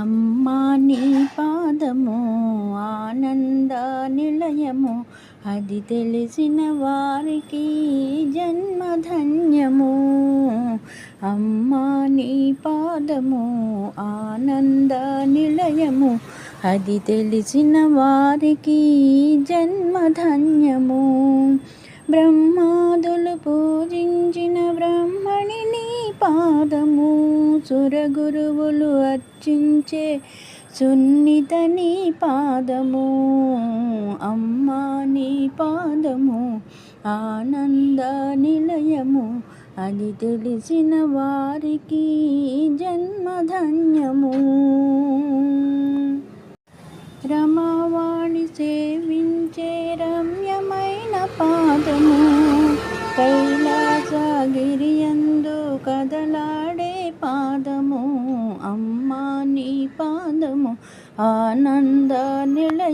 అమ్మా నీ పాదము ఆనంద నిలయము, అది తెలిసిన వారికి జన్మధన్యము. అమ్మా నీ పాదము ఆనంద నిలయము, అది తెలిసిన వారికి జన్మధన్యము. బ్రహ్మాదులు పూజించిన బ్రహ్మణి నీ పాదము, సురగురువులు అర్చించే సున్నిత నీ పాదము. అమ్మా నీ పాదము ఆనంద నిలయము, అది తెలిసిన వారికి జన్మధన్యము. రమావాణి సేవించే రమ్యమైన పాదము, కైలాసగిరియందు కదలాడే పాదము. అమ్మా నీ పాదము ఆనంద నిలయము,